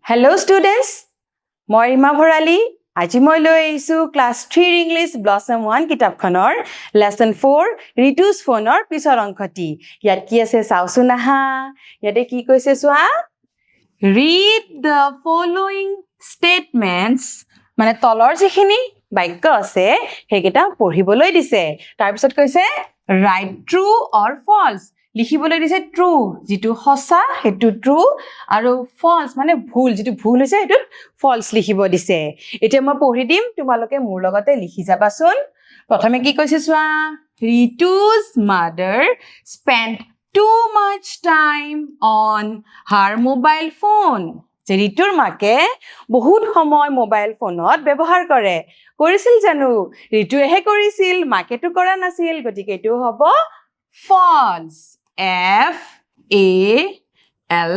Hello students, মই ৰীমা ভৰালী আজি মই লৈ আহিছো ক্লাছ 3 ইংলিছ ব্লছম 1 কিতাপখনৰ লেসন 4 ৰিতুস ফোনৰ পিছৰ অংশটি ইয়াত কি আছে চাওচোন আহা ইয়াতে কি কৈছে চোৱা read the following statements মানে তলৰ যিখিনি বাক্য আছে হেগেটা পঢ়িবলৈ দিছে তাৰ পিছত কৈছে write true or false লিখিবলৈ দিছে true যেটো সঁচা হেতু true আৰু false মানে ভুল যেটো ভুল হৈছে হেতু false লিখিব দিছে এতিয়া মই পঢ়ি দিম তোমালোকে মোৰ লগতে লিখি যাবাচোন প্ৰথমে কি কৈছে চোৱা Ritu's mother spent too much time on her mobile phone যে ৰিতুৰ মাকে বহুত সময় মোবাইল ফোনত ব্যৱহাৰ কৰে কৰিছিল জানো ৰিতুহে কৰিছিল মাকেটো কৰা নাছিল গতিকে এটো হ'ব false F A L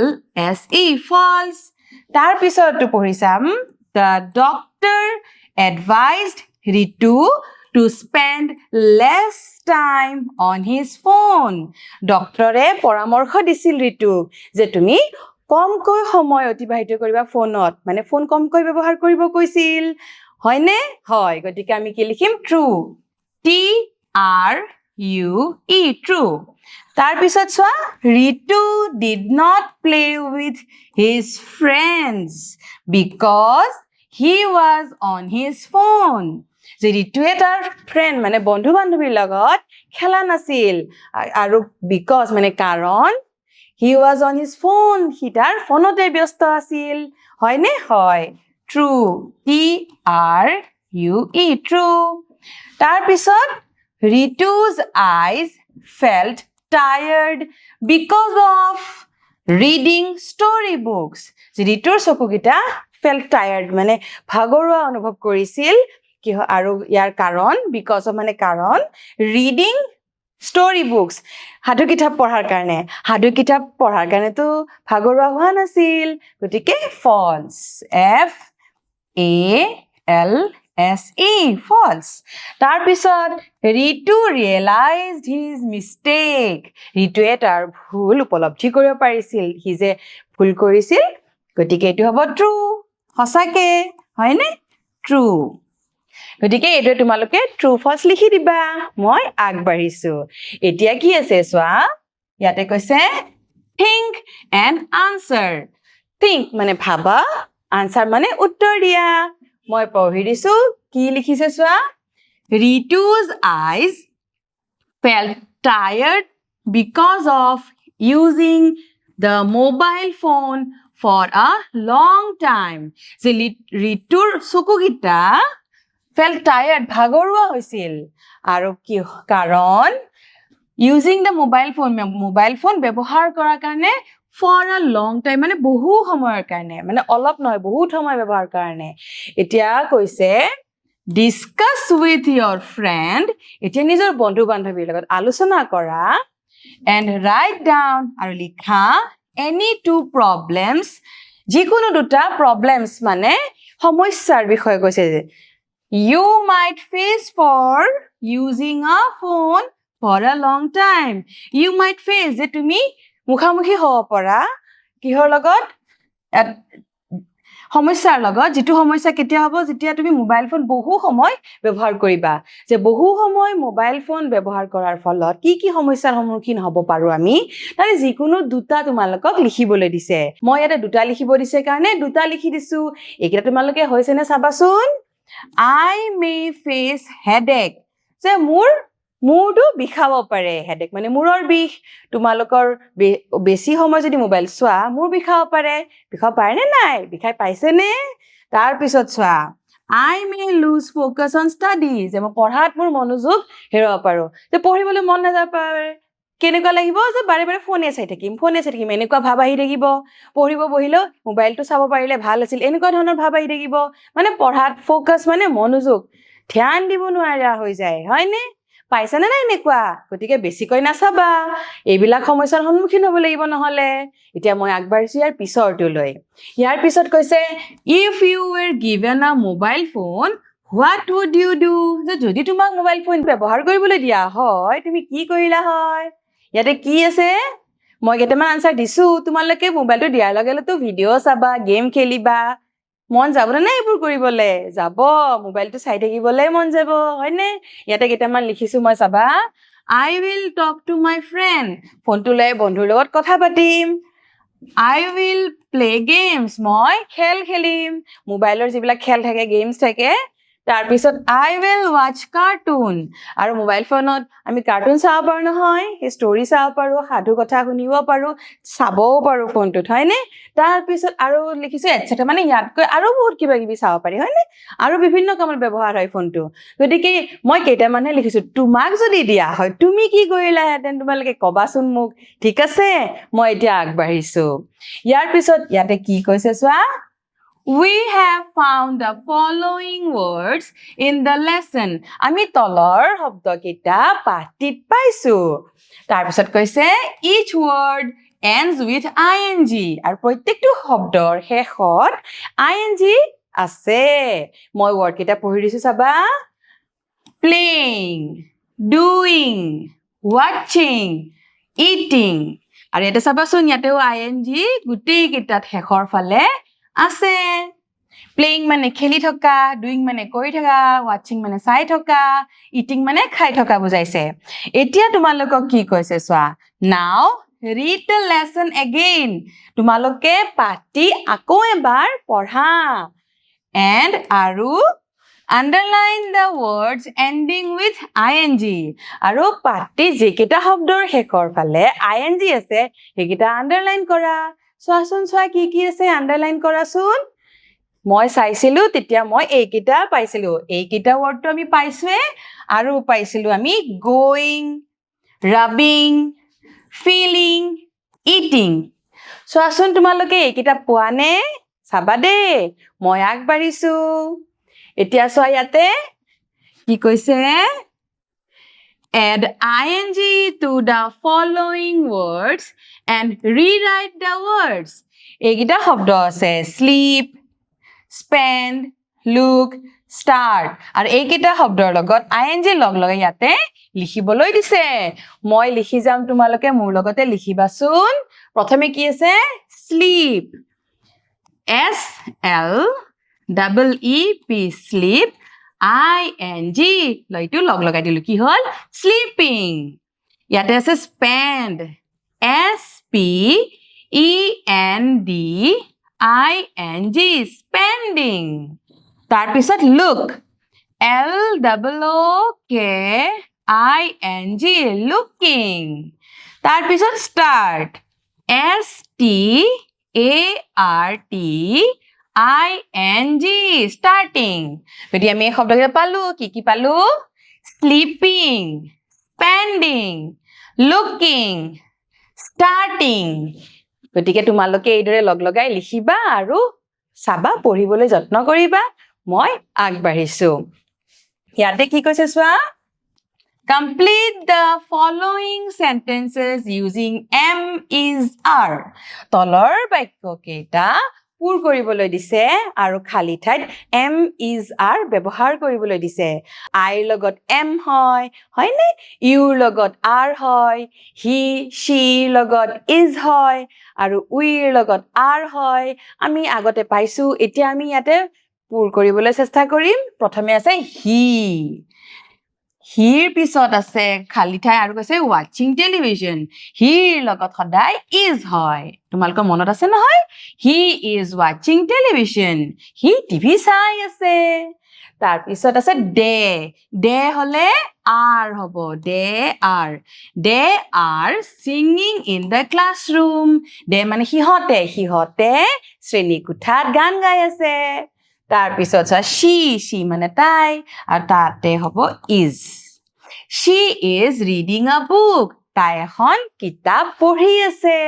S E false তাৰ পিছতটো পঢ়িছাম the doctor advised Ritu to spend less time on his phone ডক্টৰে পৰামৰ্শ দিছিল ৰিতুক যে তুমি কমকৈ সময় অতিবাহিত কৰিবা ফোনত মানে ফোন কমকৈ ব্যৱহাৰ কৰিব কৈছিল হয়নে হয় গতিকে আমি কি লিখিম true T R U E true তাৰ পিছত চোৱা Ritu did not play with his friends because he was on his phone যে ৰিতুৱে তাৰ ফ্ৰেন্ড মানে বন্ধু বান্ধৱীৰ লগত খেলা নাছিল আৰু because মানে কাৰণ he was on his phone he তাৰ ফোনতে ব্যস্ত আছিল হয়নে হয় true T R U E true তাৰ পিছত Ritu's eyes felt tired because of reading storybooks যে ৰিতুৰ চকুকিটা felt tired মানে ভাগৰুৱা অনুভৱ কৰিছিল কি আৰু ইয়াৰ কাৰণ because of মানে কাৰণ reading storybooks সাধু কিতাপ পঢ়াৰ কাৰণে তো ভাগৰুৱা হোৱা নাছিল গতিকে false F A L S E false তাৰ পিছত Ritu realized his mistake ৰিতুৱে তাৰ ভুল উপলব্ধি কৰিব পাৰিছিল হি যে ভুল কৰিছিল গতিকে এটো হ'ব true সঁচাকে হয়নে true গতিকে এটো তোমালোকে true false লিখি দিবা মই আগবাঢ়িছো এতিয়া কি আছে চোৱা ইয়াতে কৈছে think and answer think মানে ভাবা answer মানে উত্তৰ দিয়া মই পঢ়ি দিছো কি লিখিছে চোৱা Ritu's eyes felt tired because of using the mobile phone for a long time যে ৰিতুৰ চকুকিটা felt tired ভাগৰুৱা হৈছিল আৰু কি কাৰণ using the mobile phone ব্যৱহাৰ কৰাৰ কাৰণে for a long time মানে বহু সময়ৰ কাৰণে মানে অলপ নহয় বহুত সময় ব্যৱহাৰ কাৰণে এতিয়া কৈছে discuss with your friend এতিয়া নিজৰ বন্ধু বান্ধৱীৰ লগত আলোচনা কৰা and write down আৰু লিখা any two problems যিকোনো দুটা problems মানে সমস্যাৰ বিষয়ে কৈছে যে you might face for using a phone for a long time you might face যে তুমি মুখামুখি হ'ব পৰা কিহৰ লগত সমস্যাৰ লগত যেটো সমস্যা কেতিয়া হ'ব যেতিয়া তুমি মোবাইল ফোন বহু সময় ব্যৱহাৰ কৰিবা যে বহু সময় মোবাইল ফোন ব্যৱহাৰ কৰাৰ ফলত কি সমস্যাৰ সন্মুখীন হ'ব পাৰো আমি তাৰে যিকোনো দুটা তোমালোকক লিখিবলৈ দিছে মই ইয়াতে দুটা লিখিব দিছে কাৰণে দুটা লিখি দিছো এইকেইটা তোমালোকে হৈছে নে চাবাচোন I may face headache যে মূৰটো বিষাব পাৰে হেডেক মানে মূৰৰ বিষ তোমালোকৰ বেছি সময় যদি মোবাইল চোৱা মূৰ বিষাব পাৰে নে নাই বিষাই পাইছে নে তাৰ পিছত চোৱা I may lose focus on studies যে মই পঢ়াত মোৰ মনোযোগ হেৰাব পাৰো যে পঢ়িবলৈ মন নাযাব পাৰে কেনেকুৱা লাগিব যে বাৰে বাৰে ফোনে চাই থাকিম এনেকুৱা ভাব আহি থাকিব পঢ়িব বহিলেও মোবাইলটো চাব পাৰিলে ভাল আছিল এনেকুৱা ধৰণৰ ভাব আহি থাকিব মানে পঢ়াত ফোকাস মানে মনোযোগ ধ্যান দিব নোৱাৰা হৈ যায় হয়নে পাইছা না এনেকুৱা গতিকে বেছিকৈ নাচাবা এইবিলাক সমস্যাৰ সন্মুখীন হ'ব লাগিব নহলে এতিয়া মই আগবাঢ়িছো ইয়াৰ পিছত কৈছে if you were given a mobile phone what would you do যদি তোমাক মোবাইল ফোন ব্যৱহাৰ কৰিবলৈ দিয়া হয় তুমি কি কৰিলা হয় ইয়াতে কি আছে মই কেইটামান আনসাৰ দিছো তোমালোকে মোবাইলটো দিয়াৰ লগে লগে ভিডিঅ' চাবা গেম খেলিবা মন যাবনে নাই এইবোৰ কৰিবলে যাব মোবাইলটো চাই থাকিবলে মন যাব হয়নে ইয়াতে কেইটামান লিখিছো মই চাবা I will talk to my friend ফোনটো লৈ বন্ধুৰ লগত কথা পাতিম I will play games মই খেল খেলিম মোবাইলৰ যিবিলাক খেল থাকে গেমছ থাকে তাৰ পিছত I will watch cartoon আৰু মোবাইল ফোনত আমি কাৰ্টুন চাব পাৰো নহয় ষ্টৰী চাব পাৰো সাধু কথা শুনিব পাৰো চাবও পাৰো ফোনটোত হয়নে তাৰ পিছত আৰু লিখিছো এটসেট্ৰা মানে ইয়াতকৈ আৰু বহুত কিবা কিবি চাব পাৰি হয়নে আৰু বিভিন্ন কামত ব্যৱহাৰ হয় ফোনটো গতিকে মই কেইটামানহে লিখিছো তোমাক যদি দিয়া হয় তুমি কি কৰিলাহেঁতেন তোমালোকে কবাচোন মোক ঠিক আছে মই এতিয়া আগবাঢ়িছো ইয়াৰ পিছত ইয়াতে কি কৈছে চোৱা We have found the following words in the lesson. আমি তলৰ শব্দকেইটা পাঠটিত পাইছো তাৰ পিছত কৈছে each word ends with ing আৰু প্ৰত্যেকটো শব্দৰ শেষত ing আছে মই word কেইটা পঢ়ি দিছো চাবা playing doing watching eating আৰু এটা চাবাচোন ইয়াতেও ing গোটেই কেইটাত শেষৰ ফালে আছে playing মানে খেলি থকা doing মানে কৰি থকা watching মানে চাই থকা eating মানে খাই থকা বুজাইছে এতিয়া তোমালোকক কি কৈছে চোৱা now read the lesson again তোমালোকে পাঠটি আকৌ এবাৰ পঢ়া and আৰু underline the words ending with ing আৰু পাঠটি যেকেইটা শব্দৰ শেষৰ ফালে ing আছে সেইকেইটা underline কৰা চোৱাচোন চোৱা কি আছে আন্ডাৰলাইন কৰাচোন মই চাইছিলো তেতিয়া মই এইকেইটা পাইছিলো এইকেইটা ওয়াৰ্ডটো আমি পাইছোৱে আৰু পাইছিলো আমি going rubbing feeling eating চোৱাচোন তোমালোকে এইকেইটা পোৱানে চাবা দে মই আগবাঢ়িছো এতিয়া চোৱা ইয়াতে কি কৈছে Add ing to the following words and rewrite the words. এইকেইটা শব্দ আছে sleep, spend, look, start. আৰু এইকেইটা শব্দৰ লগত ing লগ লগাই ইয়াতে লিখিবলৈ দিছে মই লিখি যাম তোমালোকে মোৰ লগতে লিখিবাচোন প্ৰথমে কি আছে sleep S L E P sleep ing লয়টো লগ লগাই দিলো কি হল sleeping ইয়াতে আছে spend S P E N D I N G spending তাৰ পিছত look L O K I N G looking তাৰ পিছত start S T A R T ing starting গতি আমি এই শব্দকেইটা পালো কি পালো sleeping spending looking starting গতিকে তোমালোকে এইদৰে লগ লগাই লিখিবা আৰু চাবা পঢ়িবলৈ যত্ন কৰিবা মই আগবাঢ়িছো ইয়াতে কি কৈছে চোৱা Complete the following sentences using am is are তলৰ বাক্য কেইটা পুৰ কৰিবলৈ দিছে আৰু খালি ঠাইত am is are ব্যৱহাৰ কৰিবলৈ দিছে I লগত am হয়নে you লগত are হয় he she লগত is হয় আৰু we লগত are হয় আমি আগতে পাইছো এতিয়া আমি ইয়াতে পুৰ কৰিবলৈ চেষ্টা কৰিম প্ৰথমে আছে he হিৰ পিছত আছে খালি ঠাই আৰু কৈছে watching television হিৰ লগত সদায় is হয় তোমালোকৰ মনত আছে নহয় he is watching television he TV চাই আছে তাৰ পিছত আছে দে হলে are হ'ব they are singing in the classroom দে মানে সিহঁতে শ্ৰেণী কোঠাত গান গাই আছে তাৰ পিছত she মানে তাই আৰু তাতে হ'ব is She is reading a book. তাই এখন কিতাপ পঢ়ি আছে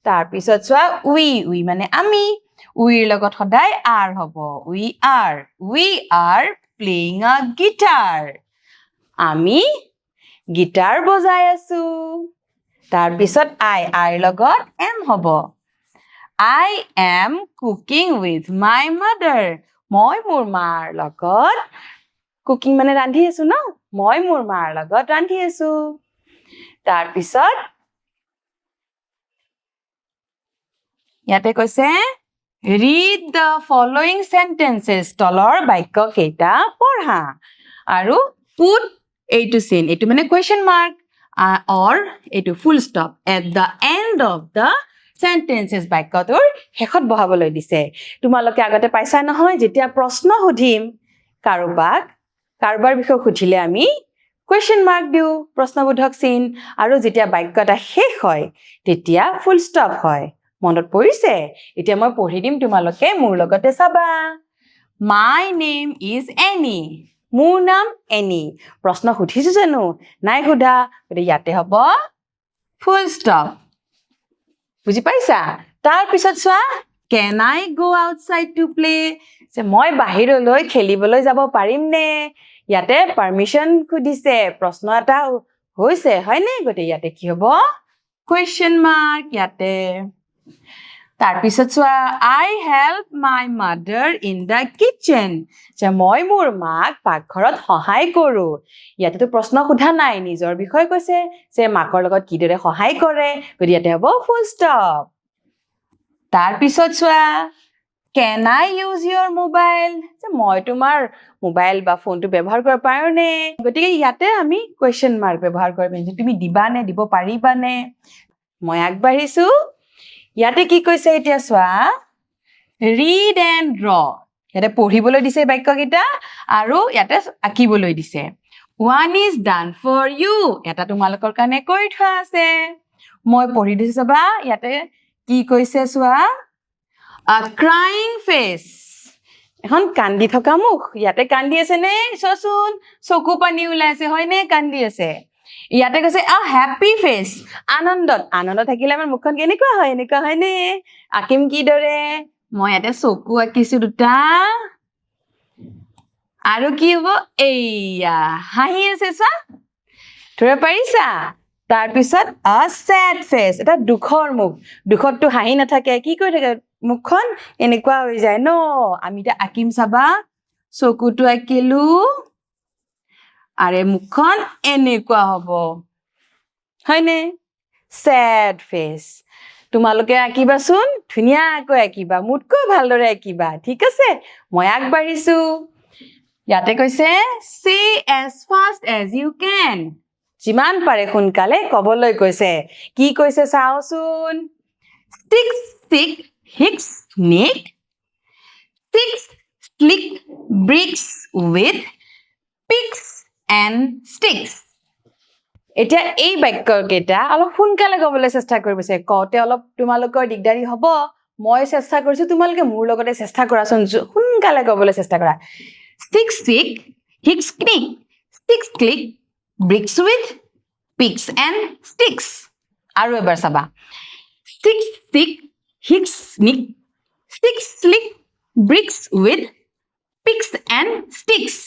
তাৰ পিছত চোৱা we মানে আমি weৰ লগত সদায় are হ'ব we are playing a guitar আমি গিটাৰ বজাই আছো তাৰ পিছত I লগত am হ'ব I am cooking with my mother মই মোৰ মাৰ লগত কুকিং মানে ৰান্ধি আছো ন মই মোৰ মাৰ লগত ৰান্ধি আছো তাৰ পিছত ইয়াতে কৈছে read the following sentences তলৰ বাক্য কেইটা পঢ়া আৰু put এইটো চিন এইটো মানে question mark or এইটো full stop at the end of the sentences বাক্যটোৰ শেষত বহাবলৈ দিছে তোমালোকে আগতে পাইছা নহয় যেতিয়া প্ৰশ্ন সুধিম কাৰোবাৰ বিষয়ে সুধিলে আমি question mark দিও প্ৰশ্নবোধক চিন আৰু যেতিয়া বাক্যটা শেষ হয় তেতিয়া full stop হয় মনত পৰিছে এতিয়া মই পঢ়ি দিম তোমালোকে মোৰ লগতে চাবা My name is Annie মোৰ নাম এনি প্ৰশ্ন সুধিছো জানো নাই সুধা গতিকে ইয়াতে হ'ব full stop বুজি পাইছা তাৰ পিছত চোৱা Can I go outside to play যে মই বাহিৰলৈ খেলিবলৈ যাব পাৰিম নে ইয়াতে পাৰমিশন খুদিছে প্ৰশ্ন এটা হৈছে হয়নে গতিকে ইয়াতে কি হ'ব question mark ইয়াতে তাৰ পিছত চোৱা I help my mother in the kitchen যে মই মোৰ মাক পাকঘৰত সহায় কৰো ইয়াতেতো প্ৰশ্ন সোধা নাই নিজৰ বিষয়ে কৈছে যে মাকৰ লগত কিদৰে সহায় কৰে গতিকে ইয়াতে হ'ব full stop তাৰ পিছত চোৱা Can I use your mobile যে মই তোমাৰ মোবাইল বা ফোনটো ব্যৱহাৰ কৰিব পাৰো নে গতিকে ইয়াতে আমি question mark ব্যৱহাৰ কৰিম যে তুমি দিবা নে দিব পাৰিবা নে মই আগবাঢ়িছো ইয়াতে কি কৈছে এতিয়া চোৱা read and draw ইয়াতে পঢ়িবলৈ দিছে বাক্যকেইটা আৰু ইয়াতে আঁকিবলৈ দিছে one is done for you এটা তোমালোকৰ কাৰণে কৰি থোৱা আছে মই পঢ়ি দিছো চাবা ইয়াতে কি কৈছে চোৱা a crying face এখন কান্দি থকা মুখ ইয়াতে কান্দি আছে নে চোন চকু পানী ওলাইছে হয়নে কান্দি আছে ইয়াতে কৈছে a happy face আনন্দ থাকিলে আমাৰ মুখখন কেনেকুৱা হয় এনেকুৱা হয়নে আকিম কি দৰে মই ইয়াতে চকু আঁকিছো দুটা আৰু কি হ'ব এইয়া হাঁহি আছে চা ধৰিব পাৰিছা তাৰ পিছত a sad face এটা দুখৰ মুখ দুখতটো হাঁহি নাথাকে কি কৰি থাকে মুখখন এনেকুৱা হৈ যায় ন আমি এটা আঁকিম চাবা চকুটো আঁকিলো আৰে মুখখন এনেকুৱা হ'ব হয়নে sad face তোমালোকে আঁকিবাচোন ধুনীয়াকৈ আঁকিবা মুঠকৈ ভালদৰে আঁকিবা ঠিক আছে মই আগবাঢ়িছো ইয়াতে কৈছে say as fast as you can যিমান পাৰে সোনকালে ক'বলৈ কৈছে কি কৈছে চাওচোন stick hicks snick 6 slick bricks with picks and sticks এতিয়া এই বাক্যকেইটা অলপ সোনকালে ক'বলৈ চেষ্টা কৰিবছে কওঁতে অলপ তোমালোকৰ দিগদাৰি হ'ব মই চেষ্টা কৰিছো তোমালোকে মোৰ লগতে চেষ্টা কৰাচোন সোনকালে ক'বলৈ চেষ্টা কৰা 6 hicks snick 6 click bricks with picks and sticks আৰু এবাৰ চাবা 6 hicks snick 6 slick bricks with picks and sticks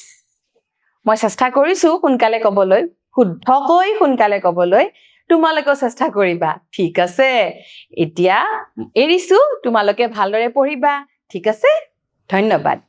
মই চেষ্টা কৰিছো সোনকালে ক'বলৈ শুদ্ধকৈ সোনকালে ক'বলৈ তোমালোকেও চেষ্টা কৰিবা ঠিক আছে এতিয়া এৰিছো তোমালোকে ভালদৰে পঢ়িবা ঠিক আছে ধন্যবাদ